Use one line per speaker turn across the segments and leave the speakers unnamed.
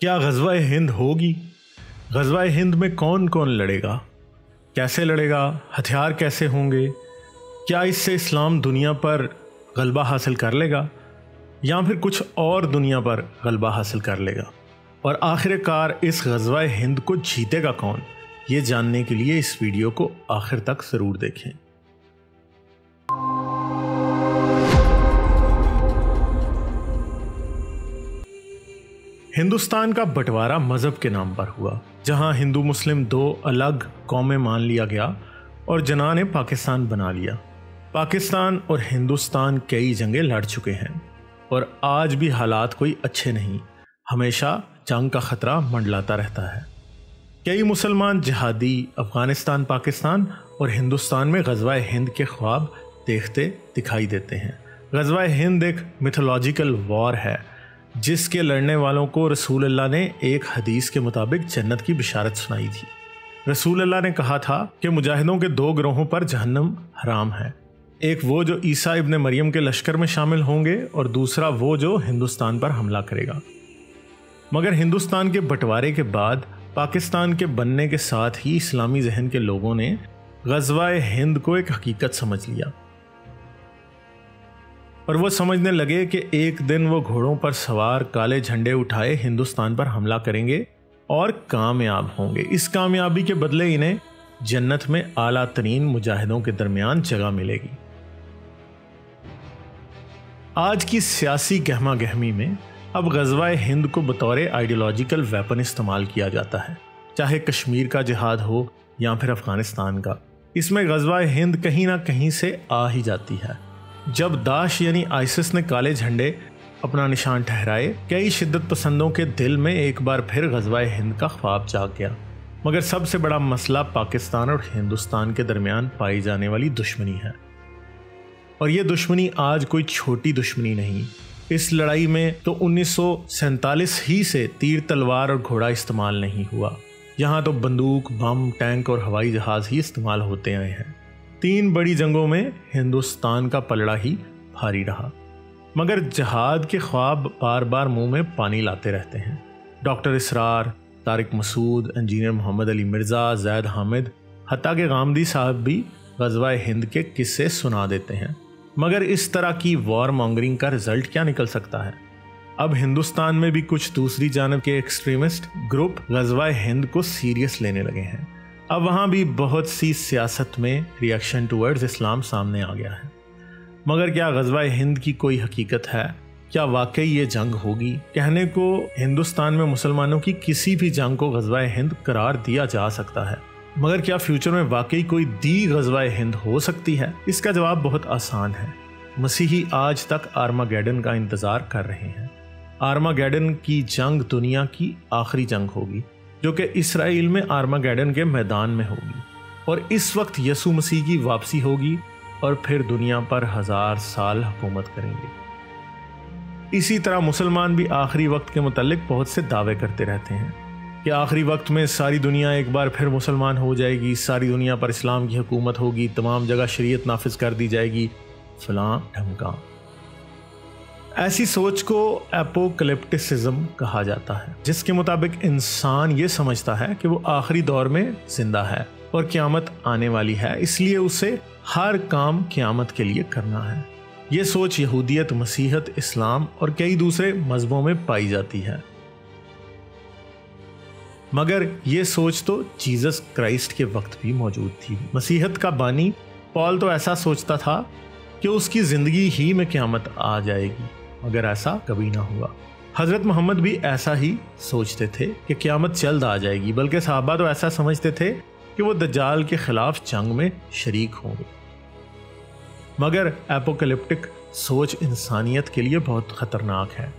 क्या ग़ज़वा हिंद होगी? ग़ज़वा हिंद में कौन कौन लड़ेगा, कैसे लड़ेगा, हथियार कैसे होंगे, क्या इससे इस्लाम दुनिया पर गलबा हासिल कर लेगा या फिर कुछ और दुनिया पर गलबा हासिल कर लेगा, और आखिरकार इस ग़ज़वा हिंद को जीतेगा कौन? ये जानने के लिए इस वीडियो को आखिर तक ज़रूर देखें। हिंदुस्तान का बंटवारा मज़हब के नाम पर हुआ, जहां हिंदू मुस्लिम दो अलग कौमें मान लिया गया और जना ने पाकिस्तान बना लिया। पाकिस्तान और हिंदुस्तान कई जंगें लड़ चुके हैं और आज भी हालात कोई अच्छे नहीं, हमेशा जंग का ख़तरा मंडलाता रहता है। कई मुसलमान जिहादी अफ़गानिस्तान, पाकिस्तान और हिंदुस्तान में ग़ज़वा हिंद के ख्वाब देखते दिखाई देते हैं। ग़ज़वा हिंद एक मिथोलॉजिकल वॉर है जिसके लड़ने वालों को रसूल अल्लाह ने एक हदीस के मुताबिक जन्नत की बिशारत सुनाई थी। रसूल अल्लाह ने कहा था कि मुजाहिदों के दो गिरोहों पर जहन्नम हराम है, एक वो जो ईसा इब्न मरियम के लश्कर में शामिल होंगे और दूसरा वो जो हिंदुस्तान पर हमला करेगा। मगर हिंदुस्तान के बंटवारे के बाद पाकिस्तान के बनने के साथ ही इस्लामी जहन के लोगों ने ग़ज़वा हिंद को एक हकीकत समझ लिया और वो समझने लगे कि एक दिन वो घोड़ों पर सवार काले झंडे उठाए हिंदुस्तान पर हमला करेंगे और कामयाब होंगे। इस कामयाबी के बदले इन्हें जन्नत में आला तरीन मुजाहिदों के दरमियान जगह मिलेगी। आज की सियासी गहमा गहमी में अब ग़ज़वा हिंद को बतौर आइडियोलॉजिकल वेपन इस्तेमाल किया जाता है, चाहे कश्मीर का जिहाद हो या फिर अफ़गानिस्तान का। इसमें ग़ज़वा हिंद कहीं ना कहीं से आ ही जाती है। जब दाश यानी आइसिस ने काले झंडे अपना निशान ठहराए, कई शिद्दत पसंदों के दिल में एक बार फिर ग़ज़वा हिंद का ख्वाब जाग गया। मगर सबसे बड़ा मसला पाकिस्तान और हिंदुस्तान के दरमियान पाई जाने वाली दुश्मनी है, और ये दुश्मनी आज कोई छोटी दुश्मनी नहीं। इस लड़ाई में तो 1947 ही से तीर तलवार और घोड़ा इस्तेमाल नहीं हुआ, यहाँ तो बंदूक, बम, टैंक और हवाई जहाज़ ही इस्तेमाल होते आए हैं। 3 बड़ी जंगों में हिंदुस्तान का पलड़ा ही भारी रहा, मगर जहाद के ख्वाब बार बार मुंह में पानी लाते रहते हैं। डॉक्टर इसरार, तारिक मसूद, इंजीनियर मोहम्मद अली मिर्ज़ा, जैद हामिद, हत्ता के गामदी साहब भी ग़ज़वा हिंद के किस्से सुना देते हैं। मगर इस तरह की वॉर मॉन्गरिंग का रिजल्ट क्या निकल सकता है? अब हिंदुस्तान में भी कुछ दूसरी जानब के एक्सट्रीमिस्ट ग्रुप ग़ज़वा हिंद को सीरियस लेने लगे हैं। अब वहाँ भी बहुत सी सियासत में रिएक्शन टुवर्ड्स इस्लाम सामने आ गया है। मगर क्या ग़ज़वा हिंद की कोई हकीकत है? क्या वाकई ये जंग होगी? कहने को हिंदुस्तान में मुसलमानों की किसी भी जंग को ग़ज़वा हिंद करार दिया जा सकता है, मगर क्या फ्यूचर में वाकई कोई दी ग़ज़वा हिंद हो सकती है? इसका जवाब बहुत आसान है। मसीही आज तक आर्मागेडन का इंतज़ार कर रहे हैं। आर्मागेडन की जंग दुनिया की आखिरी जंग होगी, जो कि इसराइल में आर्मागेडन के मैदान में होगी, और इस वक्त यसू मसीह की वापसी होगी और फिर दुनिया पर 1000 साल हुकूमत करेंगे। इसी तरह मुसलमान भी आखिरी वक्त के मुतालिक बहुत से दावे करते रहते हैं कि आखिरी वक्त में सारी दुनिया एक बार फिर मुसलमान हो जाएगी, सारी दुनिया पर इस्लाम की हुकूमत होगी, तमाम जगह शरीयत नाफिज कर दी जाएगी, फलां ढमका। ऐसी सोच को एपोकलिप्टिसिज्म कहा जाता है, जिसके मुताबिक इंसान ये समझता है कि वो आखिरी दौर में जिंदा है और क़यामत आने वाली है, इसलिए उसे हर काम क़यामत के लिए करना है। ये सोच यहूदियत, मसीहत, इस्लाम और कई दूसरे मज़हबों में पाई जाती है। मगर ये सोच तो जीसस क्राइस्ट के वक्त भी मौजूद थी। मसीहत का बानी पॉल तो ऐसा सोचता था कि उसकी ज़िंदगी ही में क़यामत आ जाएगी, मगर ऐसा कभी ना हुआ। हज़रत मोहम्मद भी ऐसा ही सोचते थे कि क़यामत जल्द आ जाएगी, बल्कि सहाबा तो ऐसा समझते थे कि वो दज्जाल के ख़िलाफ़ जंग में शरीक होंगे। मगर एपोकलिप्टिक सोच इंसानियत के लिए बहुत ख़तरनाक है।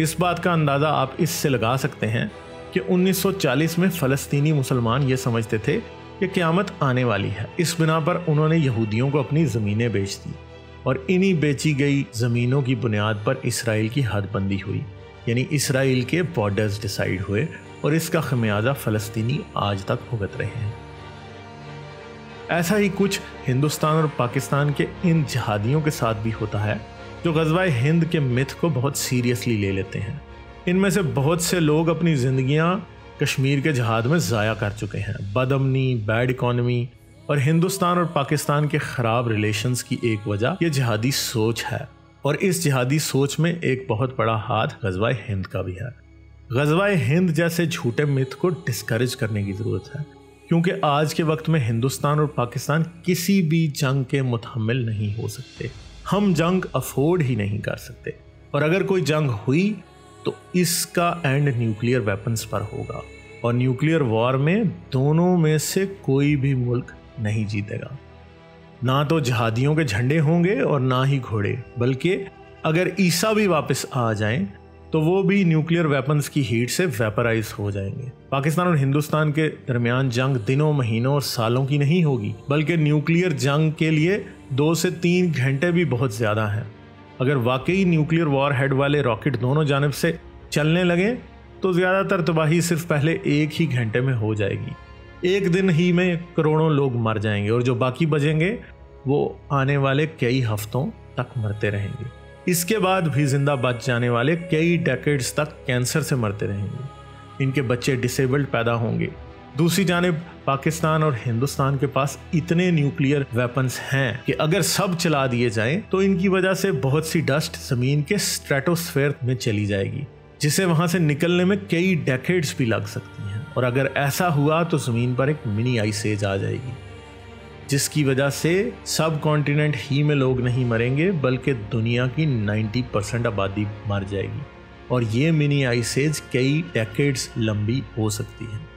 इस बात का अंदाज़ा आप इससे लगा सकते हैं कि 1940 में फ़लस्तीनी मुसलमान ये समझते थे कि क़यामत आने वाली है। इस बिना पर उन्होंने यहूदियों को अपनी ज़मीनें बेच दी और इन्हीं बेची गई ज़मीनों की बुनियाद पर इसराइल की हदबंदी हुई, यानी इसराइल के बॉर्डर्स डिसाइड हुए, और इसका खमियाजा फ़लस्तीनी आज तक भुगत रहे हैं। ऐसा ही कुछ हिंदुस्तान और पाकिस्तान के इन जिहादियों के साथ भी होता है, जो ग़ज़वा हिंद के मिथ को बहुत सीरियसली ले लेते हैं। इनमें से बहुत से लोग अपनी ज़िंदगियां कश्मीर के जहाद में ज़ाया कर चुके हैं। बदअमनी, बैड इकॉनमी और हिंदुस्तान और पाकिस्तान के ख़राब रिलेशंस की एक वजह ये जिहादी सोच है, और इस जिहादी सोच में एक बहुत बड़ा हाथ ग़ज़वा हिंद का भी है। ग़ज़वा हिंद जैसे झूठे मिथ को डिस्करेज करने की ज़रूरत है, क्योंकि आज के वक्त में हिंदुस्तान और पाकिस्तान किसी भी जंग के मुतहम्मिल नहीं हो सकते। हम जंग अफोर्ड ही नहीं कर सकते, और अगर कोई जंग हुई तो इसका एंड न्यूक्लियर वेपन्स पर होगा, और न्यूक्लियर वॉर में दोनों में से कोई भी मुल्क नहीं जीतेगा। ना तो जिहादियों के झंडे होंगे और ना ही घोड़े, बल्कि अगर ईसा भी वापस आ जाएं तो वो भी न्यूक्लियर वेपन्स की हीट से वेपराइज हो जाएंगे। पाकिस्तान और हिंदुस्तान के दरमियान जंग दिनों, महीनों और सालों की नहीं होगी, बल्कि न्यूक्लियर जंग के लिए 2 से 3 घंटे भी बहुत ज़्यादा हैं। अगर वाकई न्यूक्लियर वॉर हेड वाले रॉकेट दोनों जानब से चलने लगे तो ज़्यादातर तबाही सिर्फ पहले 1 ही घंटे में हो जाएगी। 1 दिन ही में करोड़ों लोग मर जाएंगे, और जो बाकी बचेंगे वो आने वाले कई हफ्तों तक मरते रहेंगे। इसके बाद भी जिंदा बच जाने वाले कई डेकेड्स तक कैंसर से मरते रहेंगे। इनके बच्चे डिसेबल्ड पैदा होंगे। दूसरी जानिब पाकिस्तान और हिंदुस्तान के पास इतने न्यूक्लियर वेपन्स हैं कि अगर सब चला दिए जाएं तो इनकी वजह से बहुत सी डस्ट ज़मीन के स्ट्रेटोस्फेयर में चली जाएगी, जिसे वहां से निकलने में कई डेकेड्स भी लग सकती हैं। और अगर ऐसा हुआ तो ज़मीन पर एक मिनी आइस एज आ जाएगी, जिसकी वजह से सब कॉन्टिनेंट ही में लोग नहीं मरेंगे, बल्कि दुनिया की 90% आबादी मर जाएगी, और ये मिनी आइस एज कई डेकेड्स लंबी हो सकती है।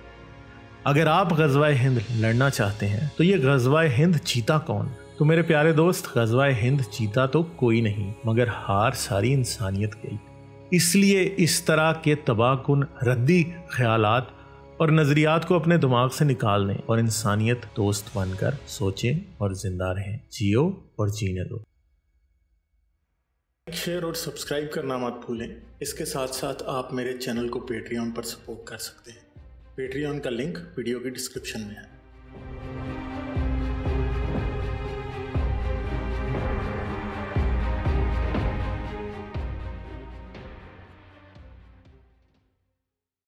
अगर आप ग़ज़वा हिंद लड़ना चाहते हैं तो ये ग़ज़वा हिंद जीता कौन? तो मेरे प्यारे दोस्त, ग़ज़वा हिंद जीता तो कोई नहीं, मगर हार सारी इंसानियत गई। इसलिए इस तरह के तबाहकुन रद्दी ख्यालात और नज़रियात को अपने दिमाग से निकाल दें और इंसानियत दोस्त बनकर सोचें और ज़िंदा रहें। जियो और जीने दो। शेयर और सब्सक्राइब करना मत भूलें। इसके साथ साथ आप मेरे चैनल को पेट्रियन पर सपोर्ट कर सकते हैं। पेट्रियन का लिंक वीडियो की डिस्क्रिप्शन में है।